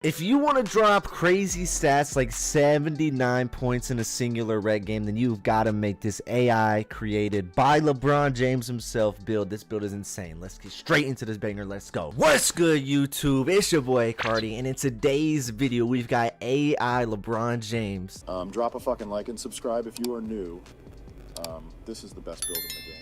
If you want to drop crazy stats like 79 points in a singular rec game, then you've got to make this AI created by LeBron James himself build. This build is insane. Let's get straight into this banger. Let's go. What's good, YouTube? It's your boy Cardi, and in today's video, we've got AI LeBron James. Drop a fucking like and subscribe if you are new. This is the best build in the game.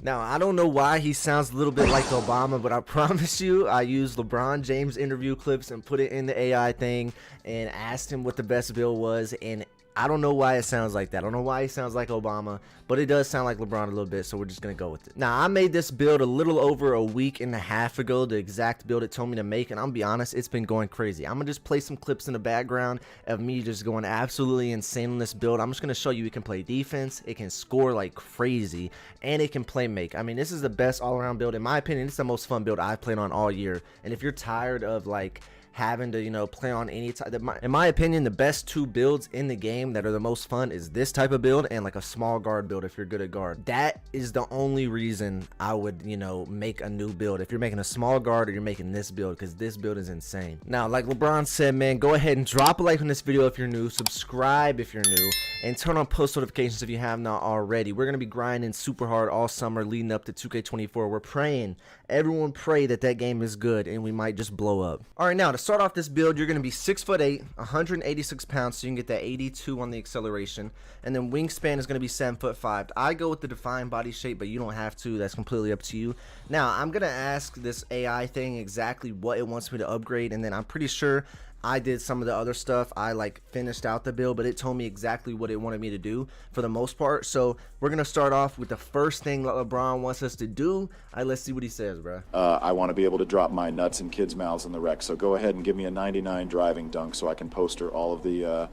Now, I don't know why he sounds a little bit like Obama, but I promise you, I used LeBron James interview clips and put it in the AI thing and asked him what the best build was, and I don't know why it sounds like that. I don't know why he sounds like Obama, but it does sound like LeBron a little bit, so we're just going to go with it. Now, I made this build a little over a week and a half ago, the exact build it told me to make, and I'm going to be honest, it's been going crazy. I'm going to just play some clips in the background of me just going absolutely insane on this build. I'm just going to show you it can play defense, it can score like crazy, and it can play make. I mean, this is the best all-around build. In my opinion, it's the most fun build I've played on all year, and if you're tired of like having to, you know, play on any type, in my opinion, the best two builds in the game that are the most fun is this type of build and like a small guard build if you're good at guard. That is the only reason I would, you know, make a new build if you're making a small guard or you're making this build, because this build is insane. Now, like LeBron said, man, go ahead and drop a like on this video if you're new, subscribe if you're new, and turn on post notifications if you have not already. We're gonna be grinding super hard all summer leading up to 2K24. We're praying, everyone pray that that game is good and we might just blow up. All right, now to start off this build, you're going to be 6'8", 186 pounds, so you can get that 82 on the acceleration, and then wingspan is going to be 7'5". I go with the defined body shape, but you don't have to. That's completely up to you. Now, I'm going to ask this AI thing exactly what it wants me to upgrade, and then I'm pretty sure I did some of the other stuff. I like finished out the build, but it told me exactly what it wanted me to do for the most part. So we're gonna start off with the first thing that LeBron wants us to do. Let's see what he says, bro. I want to be able to drop my nuts in kids' mouths in the rec, so go ahead and give me a 99 driving dunk so I can poster all of the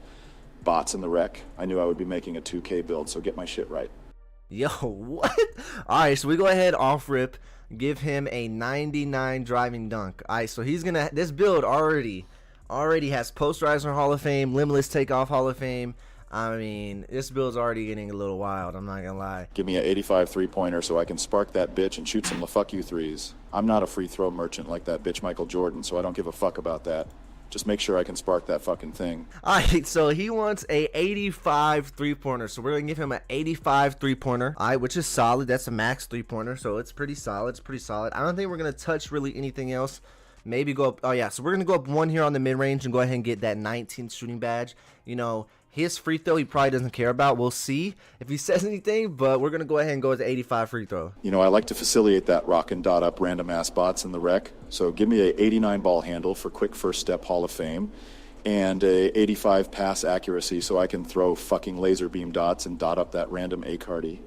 bots in the rec. I knew I would be making a 2K build, so get my shit right. Yo, what? All right, so we go ahead off rip, give him a 99 driving dunk. All right, so he's gonna, this build already has posterizer Hall of Fame, limitless takeoff Hall of Fame. I mean, this build's already getting a little wild, I'm not gonna lie. Give me an 85 three-pointer so I can spark that bitch and shoot some fuck you threes. I'm not a free throw merchant like that bitch Michael Jordan, so I don't give a fuck about that. Just make sure I can spark that fucking thing. Alright, so he wants a 85 three-pointer, so we're gonna give him an 85 three-pointer. Alright, which is solid. That's a max three-pointer, so it's pretty solid. It's pretty solid. I don't think we're gonna touch really anything else. Maybe go up. Oh yeah, so we're gonna go up one here on the mid-range and go ahead and get that 19 shooting badge. You know, his free throw he probably doesn't care about. We'll see if he says anything, but we're gonna go ahead and go with the 85 free throw. You know, I like to facilitate that rock and dot up random ass bots in the rec, so give me a 89 ball handle for quick first step Hall of Fame and a 85 pass accuracy so I can throw fucking laser beam dots and dot up that random A-cardy.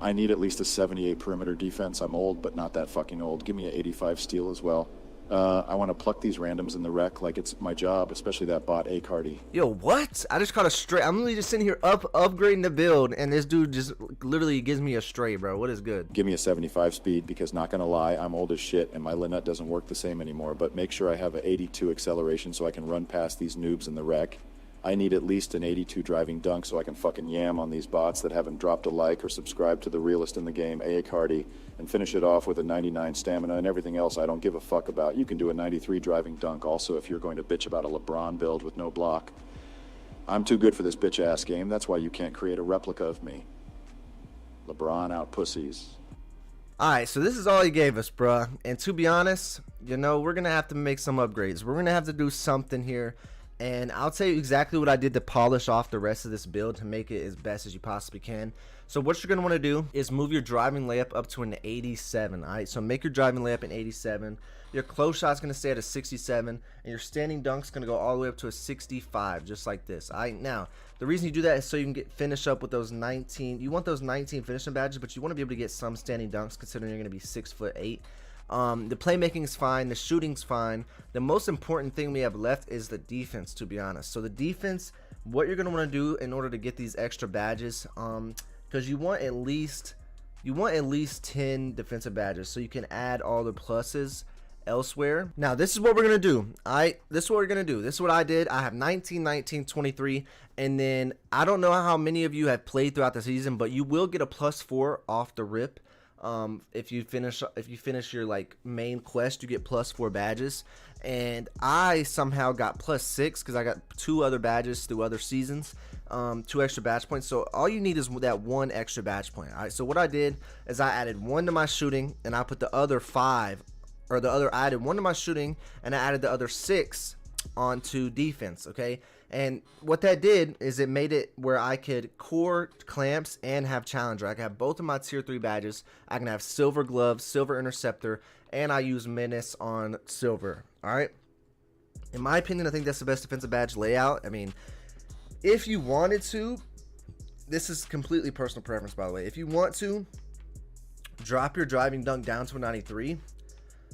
I need at least a 78 perimeter defense. I'm old, but not that fucking old. Give me an 85 steal as well. I want to pluck these randoms in the rec like it's my job, especially that bot A-cardy. Yo, what? I just caught a stray. I'm literally just sitting here upgrading the build, and this dude just literally gives me a stray, bro. What is good? Give me a 75 speed because, not gonna lie, I'm old as shit and my Linnet doesn't work the same anymore, but make sure I have an 82 acceleration so I can run past these noobs in the rec. I need at least an 82 driving dunk so I can fucking yam on these bots that haven't dropped a like or subscribed to the realest in the game, A-cardy, and finish it off with a 99 stamina, and everything else I don't give a fuck about. You can do a 93 driving dunk also if you're going to bitch about a LeBron build with no block. I'm too good for this bitch ass game. That's why you can't create a replica of me. LeBron out pussies. Alright, so this is all he gave us, bruh. And to be honest, you know, we're gonna have to make some upgrades. We're gonna have to do something here. And I'll tell you exactly what I did to polish off the rest of this build to make it as best as you possibly can. So what you're going to want to do is move your driving layup up to an 87. All right, so make your driving layup an 87. Your close shot's going to stay at a 67, and your standing dunk's going to go all the way up to a 65, just like this. All right, now the reason you do that is so you can finish up with those 19. You want those 19 finishing badges, but you want to be able to get some standing dunks considering you're going to be 6'8". The playmaking is fine, the shooting's fine. The most important thing we have left is the defense, to be honest. So the defense, what you're gonna want to do in order to get these extra badges, because you want at least 10 defensive badges, so you can add all the pluses elsewhere. Now this is what we're gonna do. This is what we're gonna do. This is what I did. I have 19, 19, 23, and then I don't know how many of you have played throughout the season, but you will get a +4 off the rip. If you finish your like main quest, you get +4 badges. and I somehow got +6 because I got 2 other badges through other seasons, 2 extra badge points. So all you need is that 1 extra badge point. All right, so what I did is I added 1 to my shooting, and I put the other 5, or I added 1 to my shooting, and I added the other 6 onto defense. Okay, and what that did is it made it where I could core, clamps, and have challenger. I can have both of my tier 3 badges. I can have silver gloves, silver interceptor, and I use menace on silver. All right, in my opinion, I think that's the best defensive badge layout. I mean, if you wanted to, this is completely personal preference, by the way, if you want to drop your driving dunk down to a 93,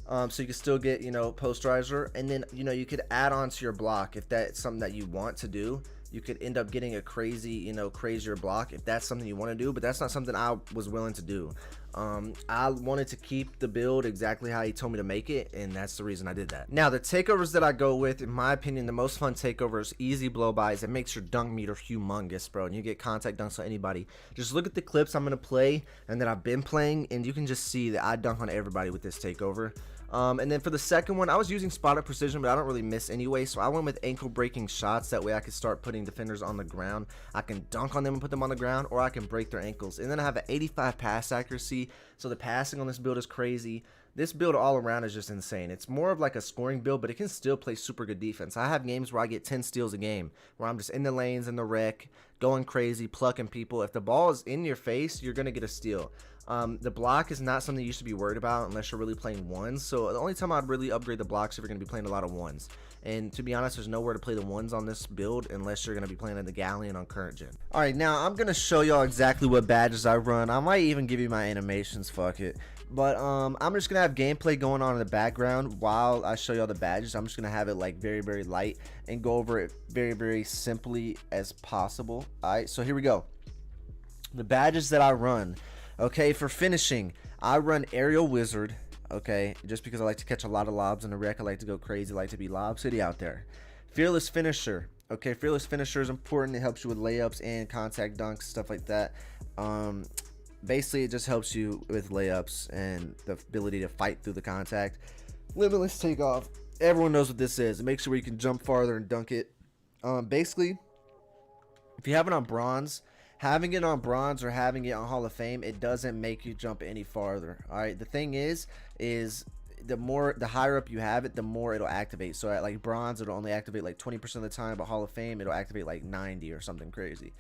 so you can still get, you know, posterizer, and then, you know, you could add on to your block if that's something that you want to do. You could end up getting a crazy, you know, crazier block if that's something you want to do, but that's not something I was willing to do. I wanted to keep the build exactly how he told me to make it, and that's the reason I did that. Now, the takeovers that I go with, in my opinion, the most fun takeovers, easy blow-bys. It makes your dunk meter humongous, bro, and you get contact dunks on anybody. Just look at the clips I'm going to play and that I've been playing, and you can just see that I dunk on everybody with this takeover. And then for the second one, I was using spot up precision, but I don't really miss anyway, so I went with ankle breaking shots. That way I could start putting defenders on the ground. I can dunk on them and put them on the ground, or I can break their ankles. And then I have an 85 pass accuracy, so the passing on this build is crazy. This build all around is just insane. It's more of like a scoring build, but it can still play super good defense. I have games where I get 10 steals a game, where I'm just in the lanes, in the wreck, going crazy, plucking people. If the ball is in your face, you're going to get a steal. The block is not something you should be worried about unless you're really playing ones. So the only time I'd really upgrade the blocks if you're going to be playing a lot of ones. And to be honest, there's nowhere to play the ones on this build unless you're going to be playing in the Galleon on current gen. Alright, now I'm going to show y'all exactly what badges I run. I might even give you my animations, fuck it. But I'm just going to have gameplay going on in the background while I show y'all the badges. I'm just going to have it like very, very light and go over it very, very simply as possible. Alright, so here we go. The badges that I run. Okay, for finishing, I run Aerial Wizard, okay, just because I like to catch a lot of lobs in the wreck. I like to go crazy, I like to be Lob City out there. Fearless Finisher, okay, Fearless Finisher is important. It helps you with layups and contact dunks, stuff like that. Basically, it just helps you with layups and the ability to fight through the contact. Limitless Takeoff, everyone knows what this is. It makes sure you can jump farther and dunk it. Basically, if you have it on bronze, having it on bronze or having it on Hall of Fame, it doesn't make you jump any farther. All right, the thing is the higher up you have it, the more it'll activate. So at like bronze, it'll only activate like 20% of the time, but Hall of Fame, it'll activate like 90 or something crazy.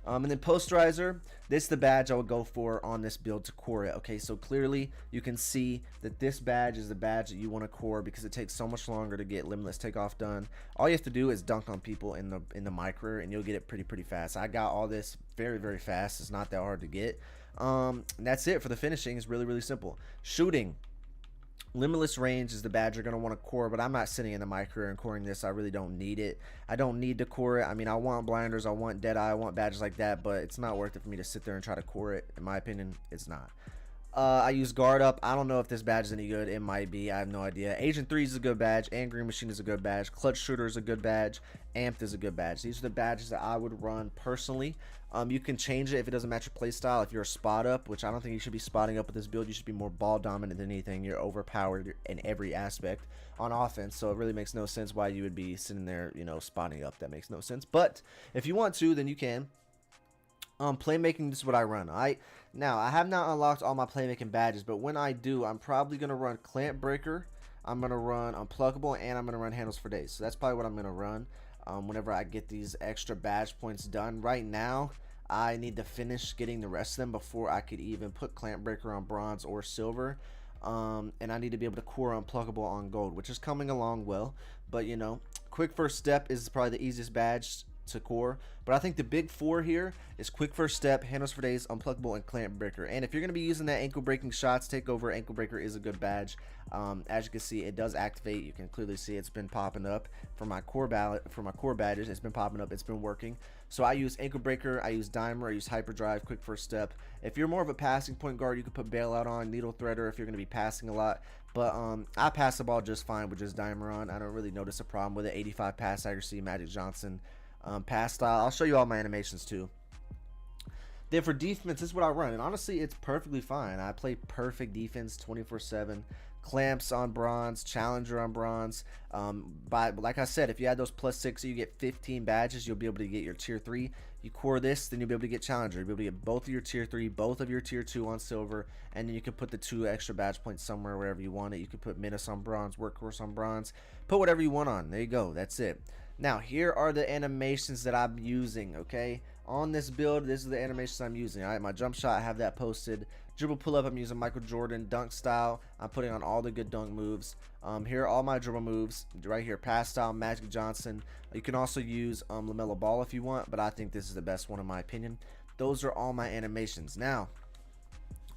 And then posterizer, this is the badge I would go for on this build to core it. Okay, so clearly you can see that this badge is the badge that you want to core because it takes so much longer to get limitless takeoff done. All you have to do is dunk on people in the micro, and you'll get it pretty fast. I got all this very, very fast. It's not that hard to get. And that's it for the finishing. It's really, really simple. Shooting. Limitless range is the badge you're going to want to core, but I'm not sitting in the micro and coring this. I really don't need it. I don't need to core it. I mean, I want blinders, I want Deadeye, I want badges like that, but it's not worth it for me to sit there and try to core it. In my opinion, it's not. I use guard up. I don't know if this badge is any good. It might be. I have no idea. Agent 3 is a good badge. And Green Machine is a good badge. Clutch Shooter is a good badge. Amped is a good badge. These are the badges that I would run personally. You can change it if it doesn't match your play style. If you're a spot up, which I don't think you should be spotting up with this build, you should be more ball dominant than anything. You're overpowered in every aspect on offense, so it really makes no sense why you would be sitting there, you know, spotting up. That makes no sense. But if you want to, then you can. Playmaking, this is what I run. Now, I have not unlocked all my playmaking badges, but when I do, I'm probably going to run Clamp Breaker, I'm going to run Unpluggable, and I'm going to run Handles for Days. So that's probably what I'm going to run whenever I get these extra badge points done. Right now, I need to finish getting the rest of them before I could even put Clamp Breaker on bronze or silver. And I need to be able to core Unpluggable on gold, which is coming along well. But, you know, Quick First Step is probably the easiest badge to core, but I think the big four here is Quick First Step, Handles for Days, Unpluggable, and Clamp Breaker. And if you're going to be using that ankle breaking shots takeover, ankle breaker is a good badge. As you can see, it does activate. You can clearly see it's been popping up for my core badges. It's been popping up. It's been working. So I use ankle breaker, I use dimer, I use hyperdrive, Quick First Step. If you're more of a passing point guard, you could put bailout on, needle threader if you're going to be passing a lot. But I pass the ball just fine with just dimer on. I don't really notice a problem with it. 85 pass accuracy, Magic Johnson pass style. I'll show you all my animations too. Then for defense, this is what I run, and honestly, it's perfectly fine. I play perfect defense 24/7, clamps on bronze, challenger on bronze. But like I said, if you add those +6, you get 15 badges. You'll be able to get your tier 3. You core this, then you'll be able to get challenger. You'll be able to get both of your tier 3, both of your tier 2 on silver, and then you can put the 2 extra badge points somewhere wherever you want it. You can put Menace on bronze, Workhorse on bronze, put whatever you want on. There you go. That's it. Now here are the animations that I'm using. Okay, on this build, this is the animations I'm using. All right, my jump shot, I have that posted. Dribble pull up, I'm using Michael Jordan dunk style. I'm putting on all the good dunk moves. Here are all my dribble moves right here. Pass style, Magic Johnson. You can also use LaMelo Ball if you want, but I think this is the best one in my opinion. Those are all my animations. Now,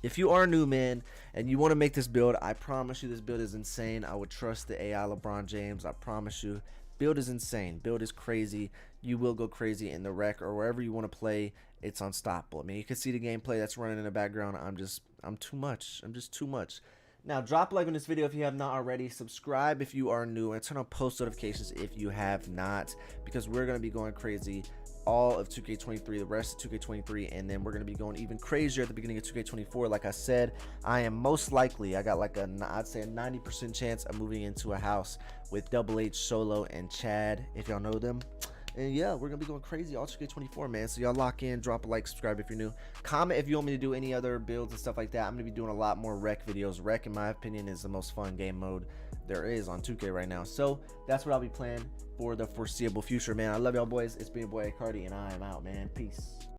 if you are a new man and you want to make this build, I promise you this build is insane. I would trust the AI LeBron James. I promise you. Build is insane. Build is crazy. You will go crazy in the rec or wherever you want to play. It's unstoppable. I mean, you can see the gameplay that's running in the background. I'm too much. I'm just too much. Now, drop a like on this video if you have not already. Subscribe if you are new, and turn on post notifications if you have not, because we're going to be going crazy all of 2K23, the rest of 2K23, and then we're going to be going even crazier at the beginning of 2K24. Like I said, I am most likely, I got like I'd say a 90% chance of moving into a house with Double H, Solo, and Chad, if y'all know them. And yeah, we're gonna be going crazy all 2K24, man. So y'all lock in, drop a like, subscribe if you're new, comment if you want me to do any other builds and stuff like that. I'm gonna be doing a lot more rec videos. Rec, in my opinion, is the most fun game mode there is on 2K right now. So that's what I'll be playing for the foreseeable future, man. I love y'all boys. It's been your boy Cardi, and I am out, man. Peace.